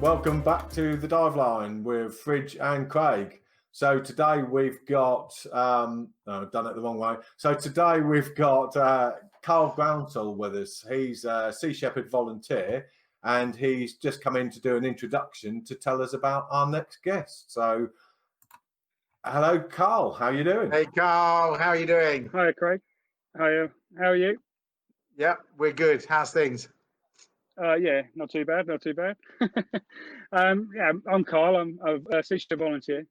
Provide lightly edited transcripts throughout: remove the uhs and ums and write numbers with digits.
Welcome back to the Dive Line with Fridge and Craig. So today we've got, no, I've done it the wrong way. So today we've got Carl Groundsel with us. He's a Sea Shepherd volunteer and he's just come in to do an introduction to tell us about our next guest. So hello, Carl. How are you doing? Hey, Carl. How are you doing? Hi, Craig. How are you? Yeah, we're good. How's things? Yeah, not too bad, not too bad. Yeah, I'm Carl. I'm a Sea Shepherd volunteer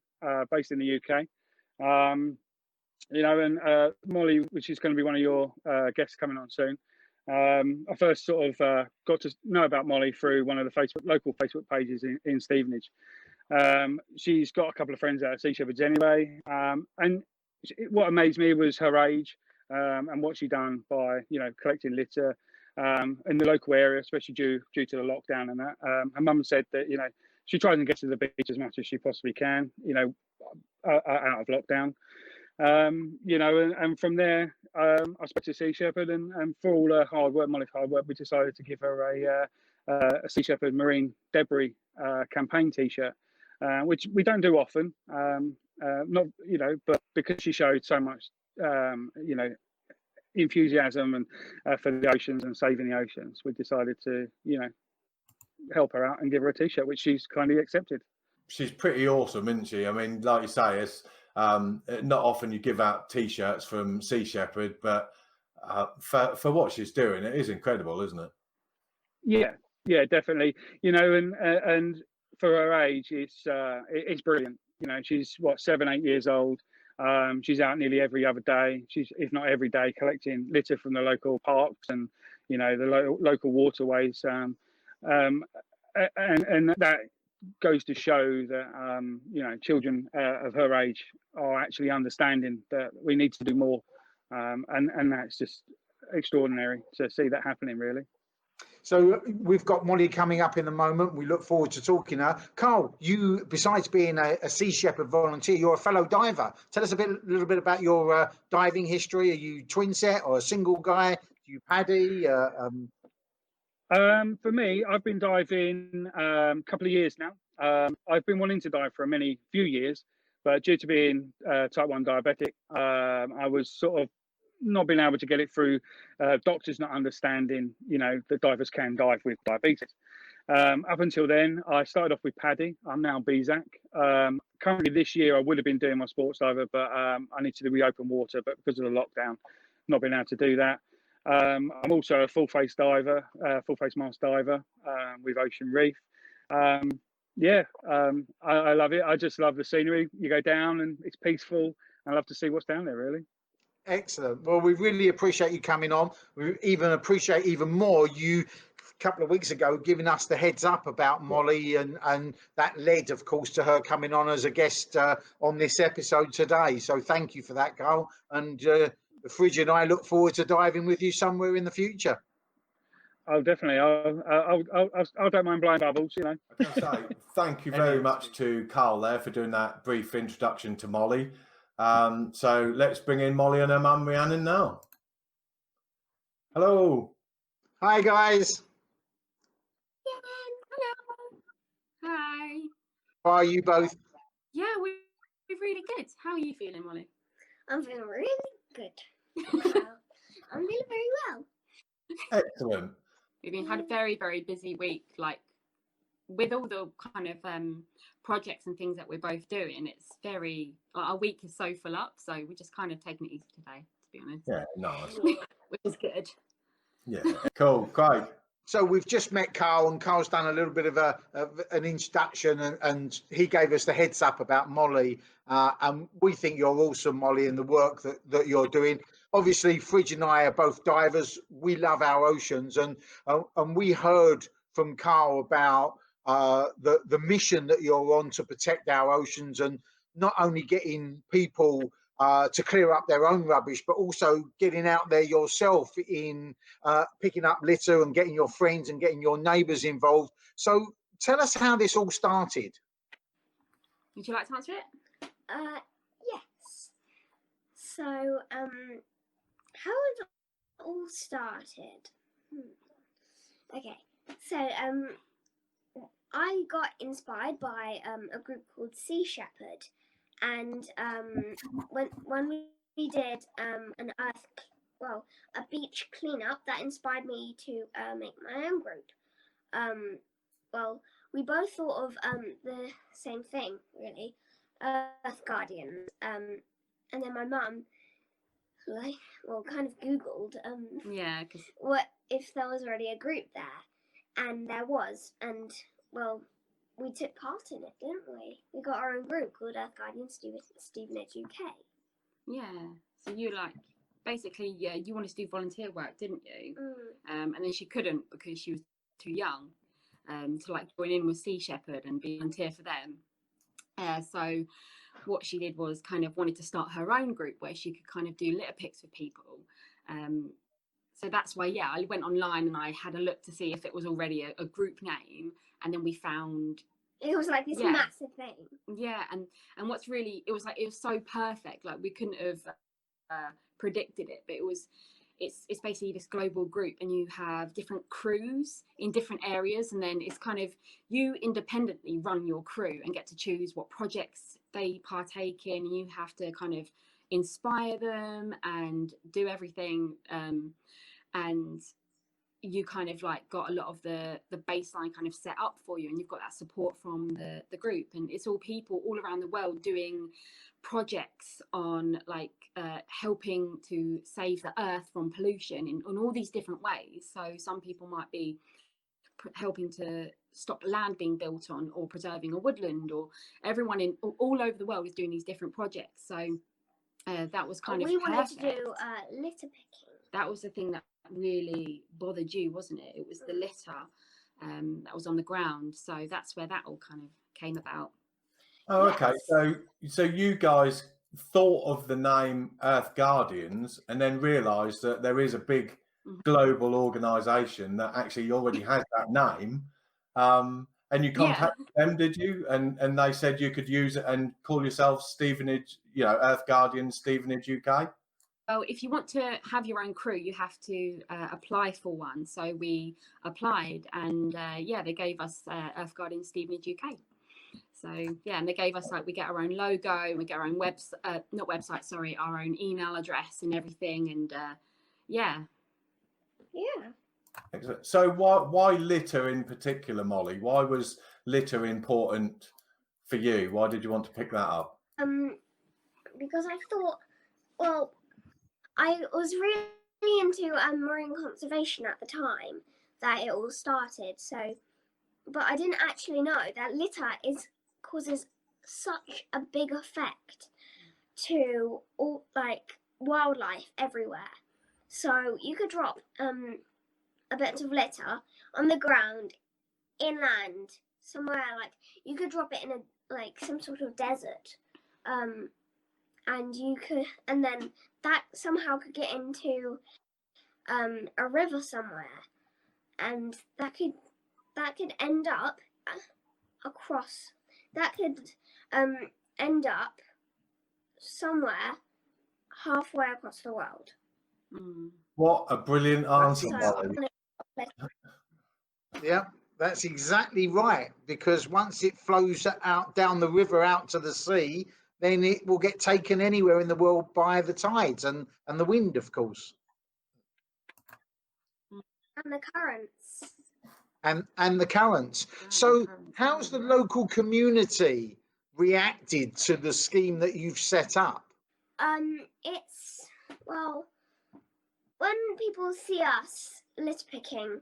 based in the UK. And Molly, which is going to be one of your guests coming on soon. I first sort of got to know about Molly through one of the local Facebook pages in Stevenage. She's got a couple of friends out of Sea Shepherds anyway. And what amazed me was her age and what she'd done by, collecting litter in the local area, especially due to the lockdown and that. Her mum said that, she tries and gets to the beach as much as she possibly can, out of lockdown. And from there, I spoke to Sea Shepherd, and for all her hard work, Molly's hard work, we decided to give her a Sea Shepherd marine debris campaign T-shirt, which we don't do often. Not, but because she showed so much, enthusiasm and for the oceans and saving the oceans, we decided to, help her out and give her a T-shirt, which she's kindly accepted. She's pretty awesome, isn't she? I mean, like you say, it's not often you give out T-shirts from Sea Shepherd, but for what she's doing, it is incredible, isn't it? Yeah, definitely. And for her age, it's brilliant. She's 7, 8 years old. She's out nearly every other day. She's, if not every day, collecting litter from the local parks and the local waterways. And that goes to show that children of her age are actually understanding that we need to do more, and that's just extraordinary to see that happening, really. So we've got Molly coming up in a moment. We look forward to talking to her. Carl, you, besides being a Sea Shepherd volunteer, you're a fellow diver. Tell us a little bit about your diving history. Are you twin set or a single guy? Do you paddy? For me, I've been diving a couple of years now. I've been wanting to dive for a few years, but due to being type 1 diabetic, I was sort of not being able to get it through. Doctors not understanding, that divers can dive with diabetes. Up until then, I started off with paddy. I'm now BZAC. Currently this year, I would have been doing my sports diver, but I need to do the open water, but because of the lockdown, not been able to do that. I'm also a full face diver, full face mask diver with Ocean Reef. I love it. I just love the scenery. You go down and it's peaceful. I love to see what's down there, really. Excellent. Well, we really appreciate you coming on. We appreciate even more you a couple of weeks ago giving us the heads up about Molly, and that led, of course, to her coming on as a guest on this episode today. So thank you for that, Carl. And Fridge and I look forward to diving with you somewhere in the future. Oh, definitely. I don't mind blind bubbles, I can say thank you very much to Carl there for doing that brief introduction to Molly. So let's bring in Molly and her mum Rhiannon now. Hello. Hi, guys. Hello. Hi. How are you both? Yeah, we're really good. How are you feeling, Molly? I'm feeling really good. I'm feeling very well. Excellent. We've had a very, very busy week, like with all the kind of projects and things that we're both doing. It's very, our week is so full up, so we're just kind of taking it easy today, to be honest. Yeah, nice. Which is good. Yeah, cool, great. So we've just met Carl, and Carl's done a little bit of an introduction, and he gave us the heads up about Molly. And we think you're awesome, Molly, in the work that you're doing. Obviously, Fridge and I are both divers. We love our oceans, and we heard from Carl about the mission that you're on to protect our oceans, and not only getting people to clear up their own rubbish, but also getting out there yourself in picking up litter and getting your friends and getting your neighbours involved. So tell us how this all started. Would you like to answer it? Yes. So, how it all started? Okay. So, I got inspired by a group called Sea Shepherd, and when we did a beach cleanup, that inspired me to make my own group. We both thought of the same thing, really, Earth Guardians, and then my mum, kind of Googled, what if there was already a group there, and there was, and we took part in it, didn't we? We got our own group called Earth Guardians Stevenage UK. Yeah. So you basically, you wanted to do volunteer work, didn't you? And then she couldn't because she was too young to join in with Sea Shepherd and be volunteer for them. So what she did was kind of wanted to start her own group where she could kind of do litter picks with people. So that's why, I went online and I had a look to see if it was already a group name, and then we found it was like this massive thing. Yeah, and what's really, it was so perfect. We couldn't have predicted it, but it's basically this global group, and you have different crews in different areas, and then it's kind of you independently run your crew and get to choose what projects they partake in, and you have to kind of inspire them and do everything, and you kind of got a lot of the baseline kind of set up for you, and you've got that support from the group, and it's all people all around the world doing projects on helping to save the earth from pollution in all these different ways. So some people might be helping to stop land being built on, or preserving a woodland, or everyone all over the world is doing these different projects. So that was kind of we wanted perfect. to do litter picking. That was the thing that really bothered you, wasn't it? It was the litter that was on the ground. So that's where that all kind of came about. Oh, Yes. okay. So you guys thought of the name Earth Guardians and then realised that there is a big global organisation that actually already has that name. And you contacted them, did you? And they said you could use it and call yourself Stevenage, Earth Guardians Stevenage UK? Well, if you want to have your own crew, you have to apply for one. So we applied, and they gave us Earth Guardians Stevenage UK. So and they gave us we get our own logo, we get our own our own email address and everything, and Excellent. So why litter in particular, Molly? Why was litter important for you? Why did you want to pick that up? Because I thought, I was really into marine conservation at the time that it all started. So, but I didn't actually know that litter causes such a big effect to all wildlife everywhere. So you could drop a bit of litter on the ground, inland, somewhere you could drop it in some sort of desert, and then that somehow could get into a river somewhere, and that could end up across. That could end up somewhere halfway across the world. What a brilliant answer, Molly. Yeah, that's exactly right. Because once it flows out down the river out to the sea, then it will get taken anywhere in the world by the tides and the wind, of course. And the currents. And the currents. So how's the local community reacted to the scheme that you've set up? It's, when people see us litter picking,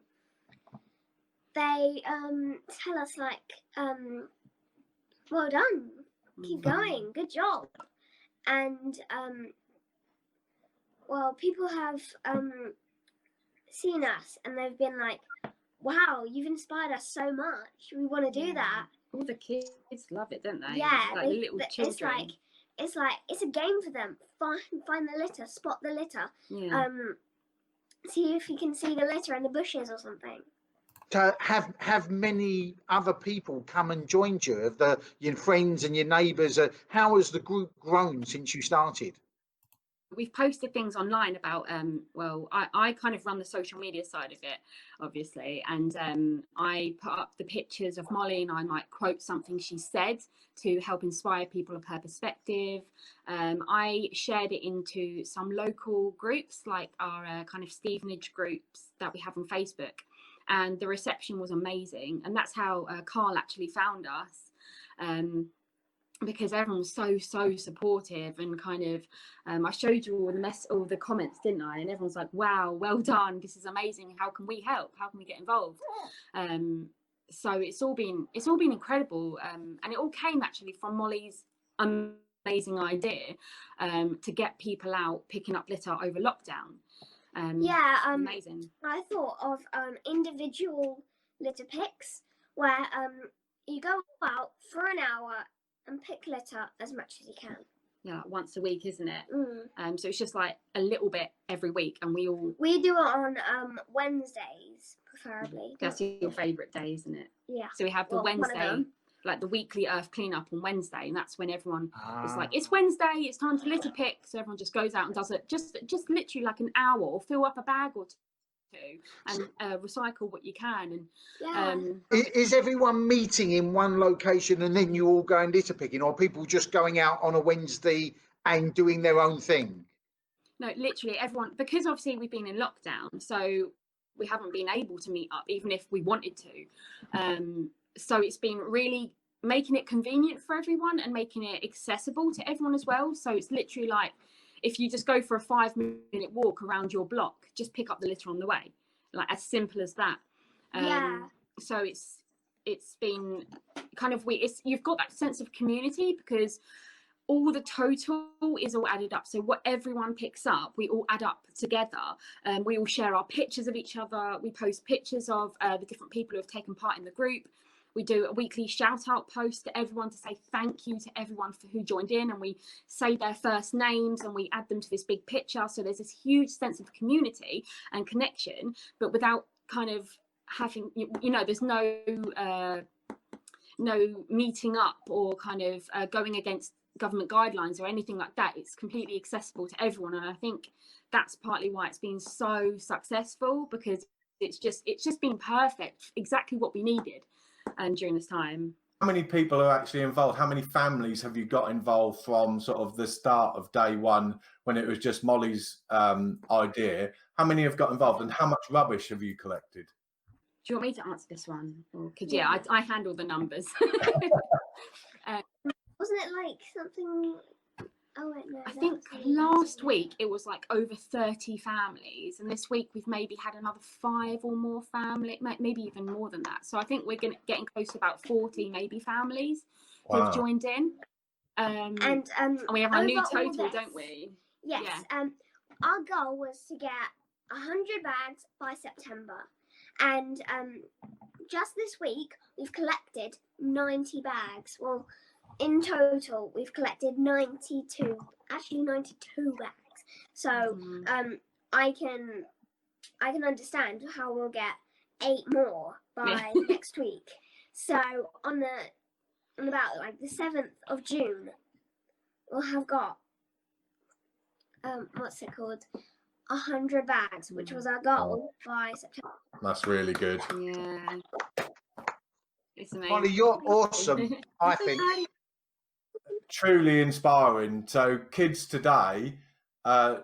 they tell us well done, keep going, good job. And people have seen us and they've been like, wow, you've inspired us so much, we want to do that. All the kids love it, don't they? Yeah, little children. It's a game for them. Find the litter, spot the litter. Yeah. See if you can see the litter in the bushes or something. To have many other people come and join you, of your friends and your neighbours? How has the group grown since you started? we've posted things online about well, I kind of run the social media side of it, obviously, and I put up the pictures of Molly, and I might quote something she said to help inspire people of her perspective. I shared it into some local groups, like our kind of Stevenage groups that we have on Facebook, and the reception was amazing, and that's how Carl actually found us. Because everyone was so supportive, and kind of I showed you all the comments, didn't I? And everyone's like, wow, well done, this is amazing, how can we help, how can we get involved? So it's all been incredible, and it all came actually from Molly's amazing idea to get people out picking up litter over lockdown. Amazing. I thought of individual litter picks where you go out for an hour and pick litter as much as you can. Yeah, like once a week, isn't it? So it's just like a little bit every week, and we do it on Wednesdays, preferably. That's your favourite day, isn't it? Yeah. So we have the Wednesday, like the weekly Earth cleanup on Wednesday, and that's when everyone is like, it's Wednesday, it's time to litter pick. So everyone just goes out and does it, just literally like an hour, or fill up a bag or two, and recycle what you can. And is everyone meeting in one location and then you all going litter picking, or people just going out on a Wednesday and doing their own thing? No, literally everyone, because obviously we've been in lockdown, so we haven't been able to meet up even if we wanted to. So it's been really making it convenient for everyone and making it accessible to everyone as well. So it's literally like, if you just go for a 5-minute walk around your block, just pick up the litter on the way, like as simple as that. So it's been kind of weird. You've got that sense of community because all the total is all added up. So what everyone picks up, we all add up together. We all share our pictures of each other. We post pictures of the different people who have taken part in the group. We do a weekly shout out post to everyone to say thank you to everyone who joined in, and we say their first names and we add them to this big picture. So there's this huge sense of community and connection, but without kind of having, there's no meeting up or kind of going against government guidelines or anything like that. It's completely accessible to everyone, and I think that's partly why it's been so successful, because it's just been perfect, exactly what we needed during this time. How many people are actually involved? How many families have you got involved from sort of the start of day one, when it was just Molly's idea? How many have got involved, and how much rubbish have you collected? Do you want me to answer this one? Because I handle the numbers. Wasn't it like something? Oh wait, no. I think last week it was like over 30 families, and this week we've maybe had another 5 or more family, maybe even more than that. So I think we're getting close to about 40 maybe families who've joined in. And we have our new total, don't we? Yes. Yeah. Our goal was to get 100 bags by September, and just this week we've collected 90 bags. Well, in total, we've collected 92 bags. So I can understand how we'll get 8 more by next week. So on about like the 7th of June, we'll have got what's it called? 100 bags, which was our goal by September. That's really good. Yeah. It's amazing. Molly, you're awesome, I think. Truly inspiring. So kids today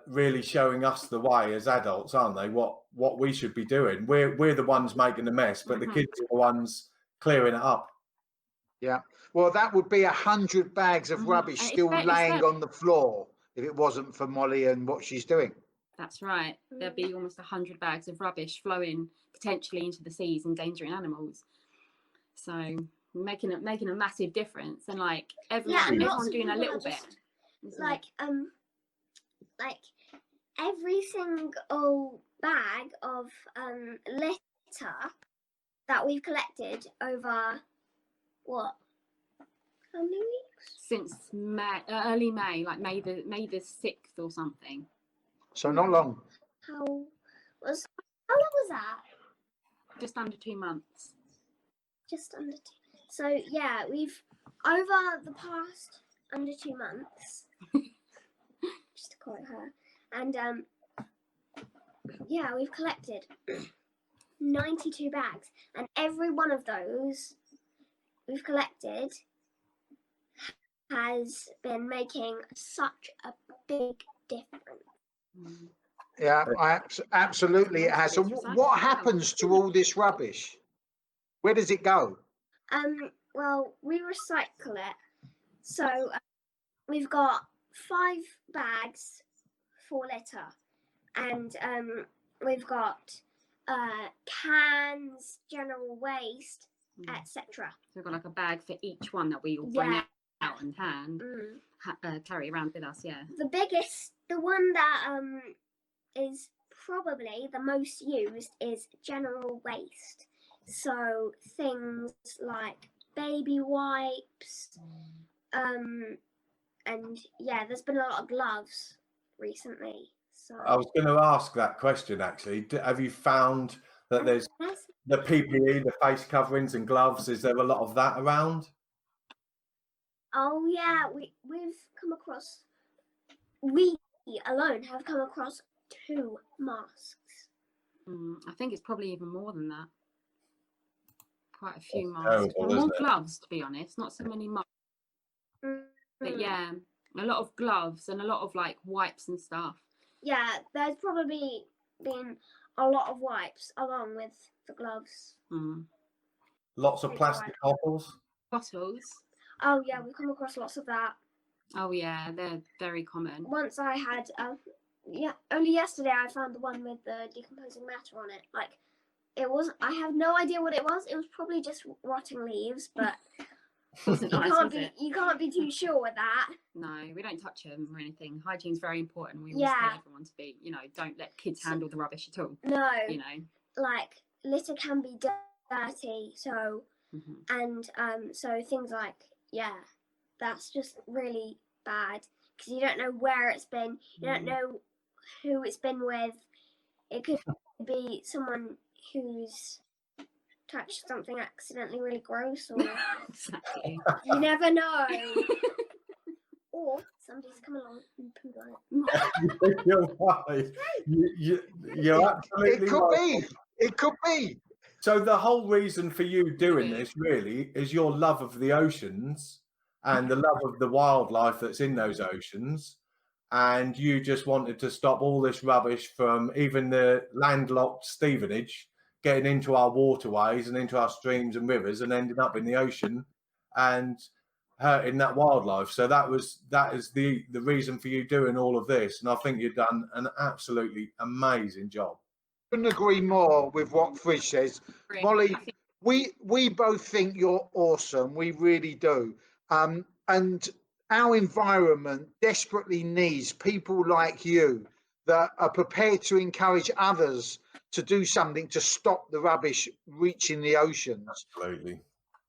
really showing us the way as adults, aren't they? What we should be doing. We're the ones making the mess, but the kids are the ones clearing it up. Yeah. Well, that would be 100 bags of rubbish still laying on the floor if it wasn't for Molly and what she's doing. That's right. There'll be almost 100 bags of rubbish flowing potentially into the seas, endangering animals. So making a massive difference, and like everyone's doing a little bit. Like every single bag of litter that we've collected over how many weeks? Since early May, like May the 6th or something. So not long. How long was that? Just under 2 months. Just under 2. So yeah, we've over the past under 2 months. Just to quote her. And yeah, we've collected 92 bags, and every one of those we've collected has been making such a big difference. Yeah, absolutely it has. So what happens to all this rubbish? Where does it go? Well, we recycle it. So we've got 5 bags for litter, and we've got cans, general waste, etc. So we've got like a bag for each one that we all bring out and carry around with us. Yeah. The one that is probably the most used is general waste. So things like baby wipes, and yeah, there's been a lot of gloves recently. So I was going to ask that question actually. Have you found that there's the PPE, the face coverings and gloves? Is there a lot of that around? Oh yeah, we've come across. We alone have come across 2 masks. I think it's probably even more than that. Quite a few That's masks. terrible, More gloves, to be honest. Not so many masks. But yeah, a lot of gloves and a lot of like wipes and stuff. Yeah, there's probably been a lot of wipes along with the gloves. Lots of plastic bottles. Bottles. Oh yeah, we've come across lots of that. Oh yeah, they're very common. Once I had, only yesterday I found the one with the decomposing matter on it. Like, it was, I have no idea what it was. It was probably just rotting leaves, but you can't be too sure with that. No, we don't touch them or anything. Hygiene's very important. We always tell everyone to be, don't let kids handle the rubbish at all. No, like litter can be dirty, so and so things like that's just really bad because you don't know where it's been, you don't know who it's been with. It could be someone who's touched something accidentally really gross, or Exactly. you never know. Or somebody's come along and pooed on it. You're right. You're absolutely right. It could be. So the whole reason for you doing this really is your love of the oceans and the love of the wildlife that's in those oceans. And you just wanted to stop all this rubbish from even the landlocked Stevenage getting into our waterways and into our streams and rivers and ending up in the ocean and hurting that wildlife. So that is the reason for you doing all of this. And I think you've done an absolutely amazing job. Couldn't agree more with what Fridge says. Molly, we both think you're awesome. We really do. And our environment desperately needs people like you that are prepared to encourage others to do something to stop the rubbish reaching the oceans. Absolutely.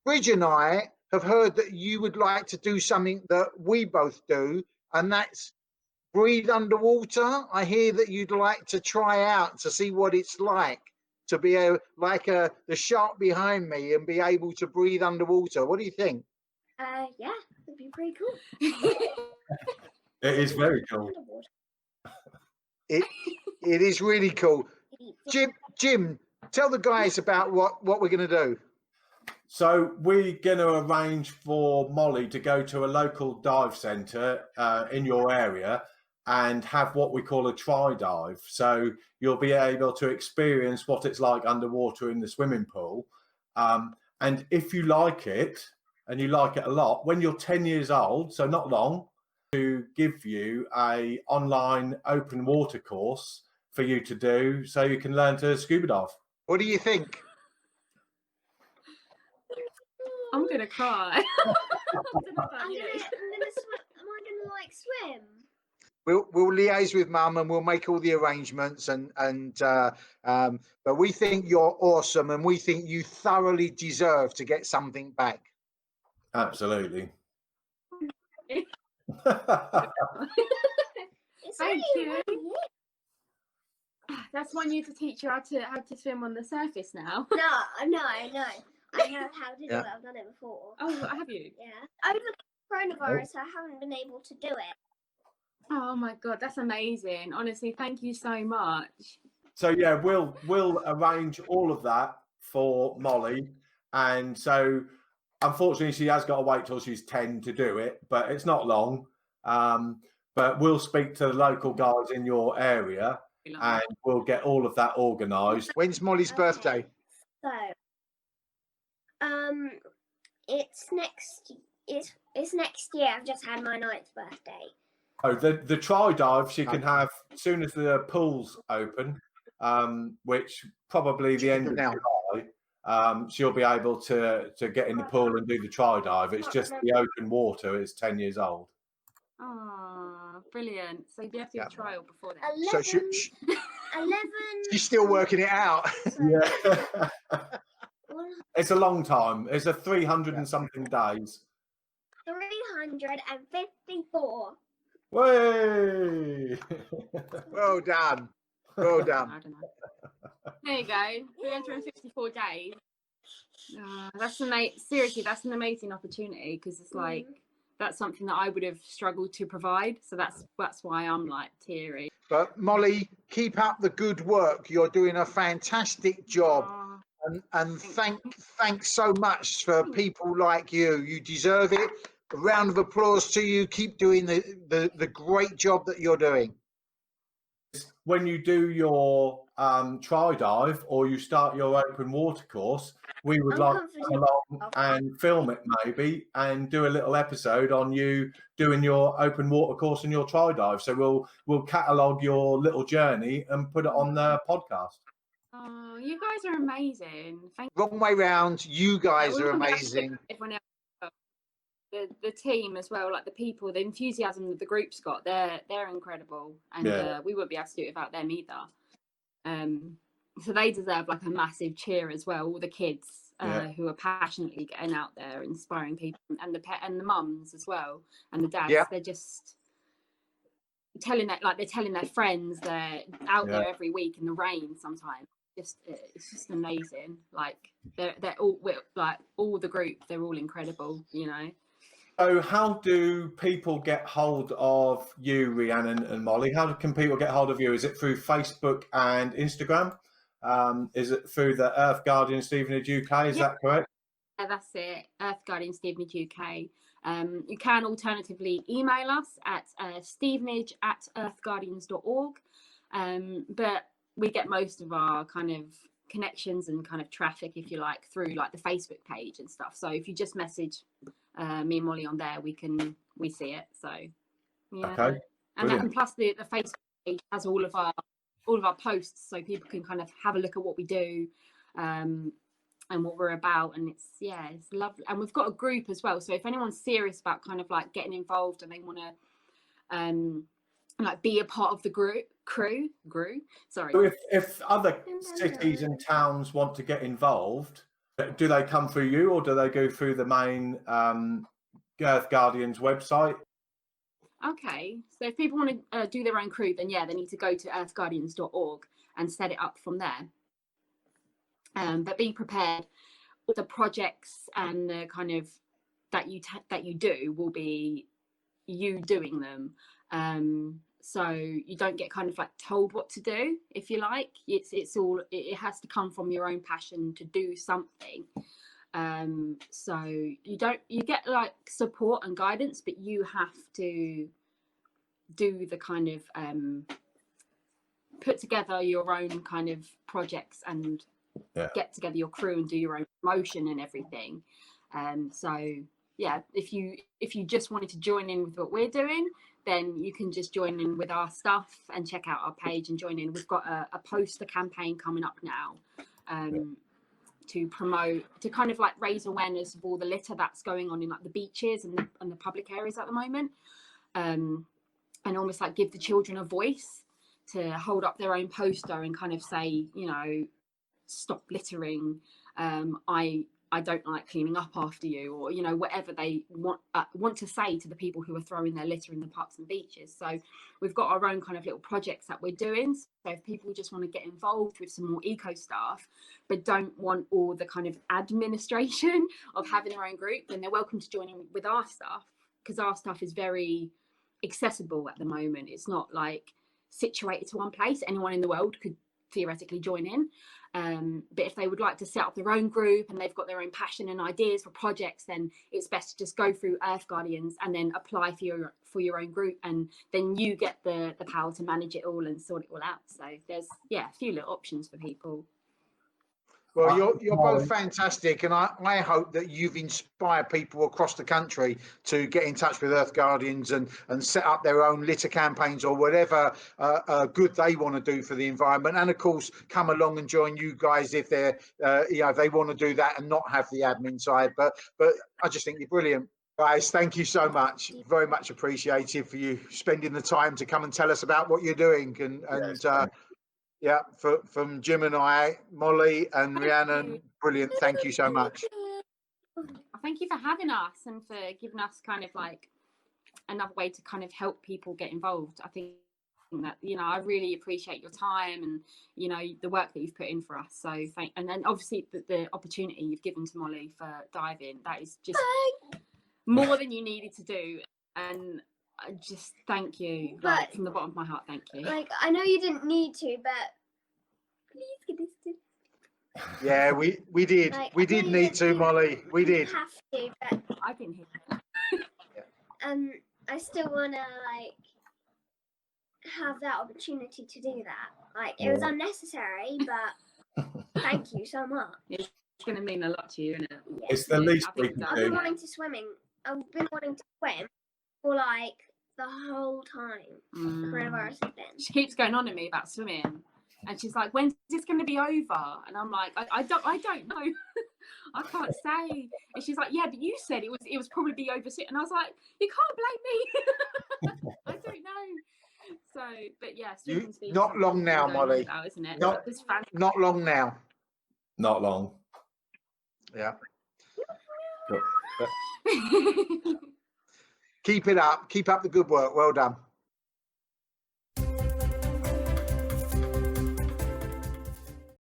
Bridge and I have heard that you would like to do something that we both do, and that's breathe underwater. I hear that you'd like to try out to see what it's like to be the shark behind me and be able to breathe underwater. What do you think? Yeah, it'd be pretty cool. It is very cool. It is really cool. Jim, tell the guys about what we're going to do. So we're going to arrange for Molly to go to a local dive centre in your area and have what we call a tri-dive. So you'll be able to experience what it's like underwater in the swimming pool. And if you like it, and you like it a lot, when you're 10 years old, so not long, to give you a online open water course for you to do so you can learn to scuba dive. What do you think? I'm going to cry. Am I gonna like swim? We'll liaise with Mum and we'll make all the arrangements but we think you're awesome and we think you thoroughly deserve to get something back. Absolutely. Thank you. That's one you to teach you how to swim on the surface now. No. I know how to do it. I've done it before. Oh, have you? Yeah. Over the coronavirus, I haven't been able to do it. Oh my God, that's amazing. Honestly, thank you so much. So yeah, we'll arrange all of that for Molly, and so unfortunately she has got to wait till she's 10 to do it, but it's not long. But we'll speak to the local guys in your area, and we'll get all of that organised. When's Molly's birthday? So, it's next. It's next year. I've just had my 9th birthday. Oh, the try dive she can have as soon as the pool's open, which probably the end of July. She'll be able to get in the pool and do the try dive. It's just the open water. It's 10 years old. Oh, brilliant! So you have to do a trial before that. 11. So 11. she's still working it out. Yeah. It's a long time. It's a 300 and something days. 354. Way! Well done. Well done. I don't know. There you go. 354 days. That's seriously, that's an amazing opportunity, because it's like that's something that I would have struggled to provide. So that's why I'm like teary. But Molly, keep up the good work. You're doing a fantastic job. And thanks so much for people like you. You deserve it. A round of applause to you. Keep doing the great job that you're doing. When you do your try dive or you start your open water course, we would like to come along and film it maybe and do a little episode on you doing your open water course and your try dive. So we'll catalogue your little journey and put it on the podcast. Oh, you guys are amazing. Wrong way round. You guys are amazing. Everyone else, the team as well, like the people, the enthusiasm that the group's got, they're incredible, and we wouldn't be able to do it without them either. So they deserve like a massive cheer as well. All the kids who are passionately getting out there, inspiring people, and the mums as well, and the dads. Yeah. They're just telling they're telling their friends. They're out there every week in the rain sometimes. It's just amazing. Like they're all the group. They're all incredible. You know. So how do people get hold of you, Rhiannon and Molly? How can people get hold of you? Is it through Facebook and Instagram? Is it through the Earth Guardians Stevenage UK? Is that correct? Yeah, that's it. Earth Guardians Stevenage UK. You can alternatively email us at stevenage@earthguardians.org. But we get most of our kind of connections and kind of traffic, if you like, through like the Facebook page and stuff. So if you just message me and Molly on there, we see it. So yeah. Okay. And then plus the Facebook page has all of our posts, so people can kind of have a look at what we do and what we're about. And it's lovely. And we've got a group as well. So if anyone's serious about kind of like getting involved and they want to like be a part of the crew. Sorry. So if other cities and towns want to get involved, do they come through you or do they go through the main Earth Guardians website? Okay, so if people want to do their own crew, then they need to go to earthguardians.org and set it up from there. But be prepared. All the projects and the kind of that you do will be you doing them. So you don't get kind of like told what to do, if you like. It has to come from your own passion to do something. So you get like support and guidance, but you have to do the kind of put together your own kind of projects and get together your crew and do your own promotion and everything. So if you just wanted to join in with what we're doing, then you can just join in with our stuff and check out our page and join in. We've got a poster campaign coming up now to promote, to kind of like raise awareness of all the litter that's going on in like the beaches and the public areas at the moment, and almost like give the children a voice to hold up their own poster and kind of say, you know, stop littering. I don't like cleaning up after you, or, you know, whatever they want to say to the people who are throwing their litter in the parks and beaches. So we've got our own kind of little projects that we're doing. So if people just want to get involved with some more eco stuff, but don't want all the kind of administration of having their own group, then they're welcome to join in with our stuff, because our stuff is very accessible at the moment. It's not like situated to one place. Anyone in the world could theoretically join in. But if they would like to set up their own group and they've got their own passion and ideas for projects, then it's best to just go through Earth Guardians and then apply for your own group, and then you get the power to manage it all and sort it all out. So there's a few little options for people. Well, you're both fantastic, and I hope that you've inspired people across the country to get in touch with Earth Guardians and set up their own litter campaigns or whatever good they want to do for the environment. And of course, come along and join you guys if they're if they want to do that and not have the admin side. But I just think you're brilliant. Guys, thank you so much. Very much appreciated for you spending the time to come and tell us about what you're doing. Yeah, from Jim and I, Molly and Rhiannon, brilliant. Thank you so much. Thank you for having us and for giving us kind of like another way to kind of help people get involved. I think that, I really appreciate your time and, the work that you've put in for us. So and then obviously the opportunity you've given to Molly for diving, that is just more than you needed to do. And I just thank you, like, from the bottom of my heart. Thank you. Like, I know you didn't need to, but please get this to. Yeah, we did. Like, we did need to, Molly. We did. Have to, but I didn't hear that. I still want to have that opportunity to do that. Like, it was unnecessary, but thank you so much. It's going to mean a lot to you, isn't it? Yeah. It's the least we can I've do. been wanting to swim for like the whole time coronavirus has been. She keeps going on to me about swimming, and she's like, "When's this going to be over?" And I'm like, "I don't know. I can't say." And she's like, "Yeah, but you said it was probably be over soon." And I was like, "You can't blame me. I don't know." So, but yeah, not long now, Molly. About, isn't it? Not long now. Not long. Yeah. Keep it up. Keep up the good work. Well done.